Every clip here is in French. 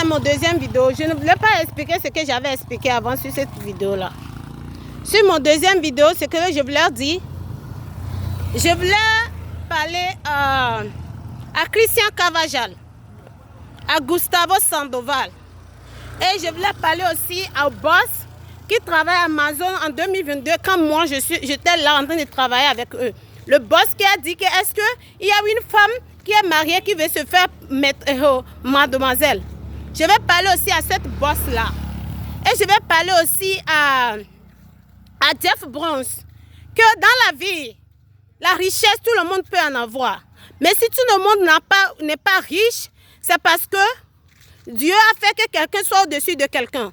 c'est mon deuxième vidéo. Je ne voulais pas expliquer ce que j'avais expliqué avant sur cette vidéo-là. Sur mon deuxième vidéo, ce que je voulais dire, je voulais parler à Christian Carvajal, à Gustavo Sandoval. Et je voulais parler aussi au boss qui travaille à Amazon en 2022, quand moi j'étais là en train de travailler avec eux. Le boss qui a dit que est-ce qu'il y a une femme qui est mariée qui veut se faire mademoiselle. Je vais parler aussi à cette boss-là. Et je vais parler aussi à Jeff Bronze, que dans la vie, la richesse, tout le monde peut en avoir. Mais si tout le monde n'est pas riche, c'est parce que Dieu a fait que quelqu'un soit au-dessus de quelqu'un.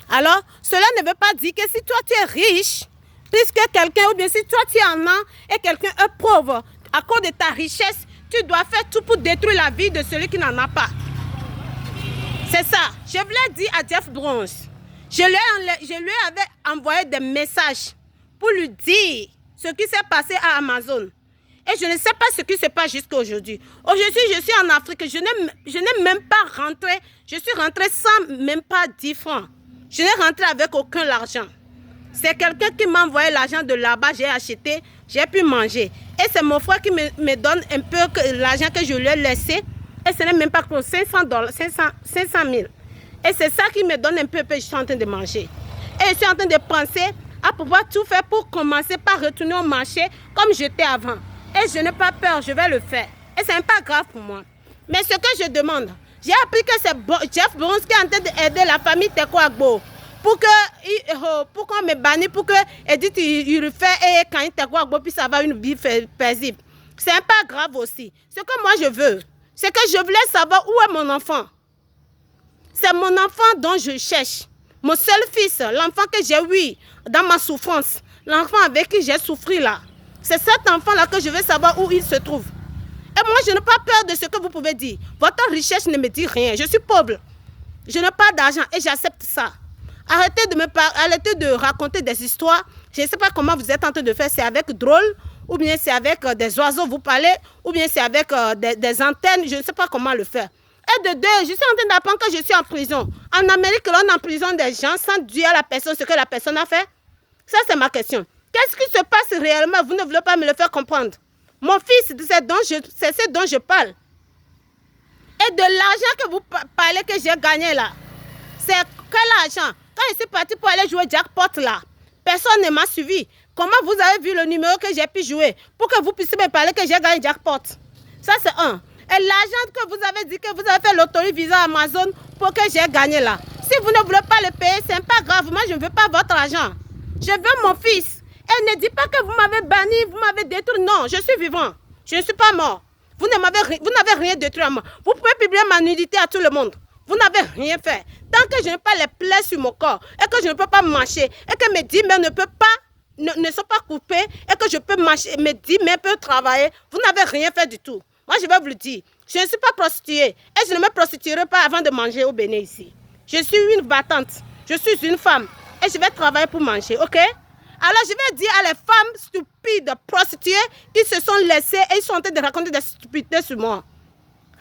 Alors, cela ne veut pas dire que si toi tu es riche, puisque quelqu'un, ou bien si toi tu en as et quelqu'un est pauvre, à cause de ta richesse, tu dois faire tout pour détruire la vie de celui qui n'en a pas. C'est ça. Je voulais dire à Jeff Bronze, je lui avais envoyé des messages pour lui dire ce qui s'est passé à Amazon. Et je ne sais pas ce qui se passe jusqu'à aujourd'hui. Aujourd'hui, je suis en Afrique. Je n'ai même pas rentré. Je suis rentrée sans même pas 10 francs. Je n'ai rentré avec aucun argent. C'est quelqu'un qui m'a envoyé l'argent de là-bas. J'ai acheté, j'ai pu manger. Et c'est mon frère qui me donne un peu l'argent que je lui ai laissé. Et ce n'est même pas pour 500 000. Et c'est ça qui me donne un peu, je suis en train de manger. Et je suis en train de penser à pouvoir tout faire pour commencer par retourner au marché comme j'étais avant. Et je n'ai pas peur, je vais le faire. Et ce n'est pas grave pour moi. Mais ce que je demande, j'ai appris que c'est Jeff Bronze qui est en train d'aider la famille Teko Agbo pour qu'on me bannisse, pour que Edith refait et quand Teko Agbo puisse avoir une vie paisible. Ce n'est pas grave aussi. Ce que moi je veux, c'est que je voulais savoir où est mon enfant. C'est mon enfant dont je cherche. Mon seul fils, l'enfant que j'ai eu dans ma souffrance. L'enfant avec qui j'ai souffert là. C'est cet enfant-là que je veux savoir où il se trouve. Et moi, je n'ai pas peur de ce que vous pouvez dire. Votre richesse ne me dit rien. Je suis pauvre. Je n'ai pas d'argent et j'accepte ça. Arrêtez de raconter des histoires. Je ne sais pas comment vous êtes en train de faire. C'est avec drôle, ou bien c'est avec des oiseaux, vous parlez, ou bien c'est avec des antennes. Je ne sais pas comment le faire. Et de deux, je suis en train d'apprendre que je suis en prison. En Amérique, là, on emprisonne des gens sans dire à la personne ce que la personne a fait. Ça, c'est ma question. Qu'est-ce qui se passe réellement? Vous ne voulez pas me le faire comprendre. Mon fils, c'est ce dont je parle. Et de l'argent que vous parlez que j'ai gagné là, c'est quel argent? Quand je suis partie pour aller jouer jackpot là, personne ne m'a suivi. Comment vous avez vu le numéro que j'ai pu jouer pour que vous puissiez me parler que j'ai gagné jackpot? Ça, c'est un. Et l'argent que vous avez dit que vous avez fait l'autorité visa Amazon pour que j'ai gagné là. Si vous ne voulez pas le payer, ce n'est pas grave. Moi, je ne veux pas votre argent. Je veux mon fils. Et ne dites pas que vous m'avez banni, vous m'avez détruit. Non, je suis vivant. Je ne suis pas mort. Vous n'avez rien détruit à moi. Vous pouvez publier ma nudité à tout le monde. Vous n'avez rien fait. Tant que je n'ai pas les plaies sur mon corps et que je ne peux pas marcher et que mes 10 mains ne sont pas coupées et que je peux marcher, mes 10 mains peuvent travailler, vous n'avez rien fait du tout. Moi, je vais vous le dire. Je ne suis pas prostituée et je ne me prostituerai pas avant de manger au Bénin ici. Je suis une battante. Je suis une femme et je vais travailler pour manger, ok? Alors, je vais dire à les femmes stupides, prostituées, qui se sont laissées et ils sont en train de raconter des stupidités sur moi.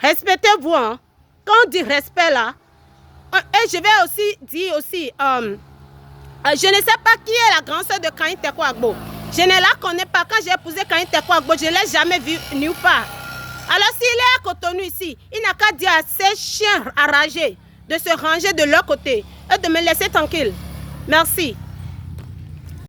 Respectez-vous, hein. Quand on dit respect, là, et je vais aussi dire aussi, je ne sais pas qui est la grande sœur de Kain Teko Agbo. Je ne la connais pas. Quand j'ai épousé Kain Teko Agbo, je ne l'ai jamais vue nulle part. Alors, s'il est à Cotonou ici, il n'a qu'à dire à ces chiens enragés de se ranger de leur côté et de me laisser tranquille. Merci.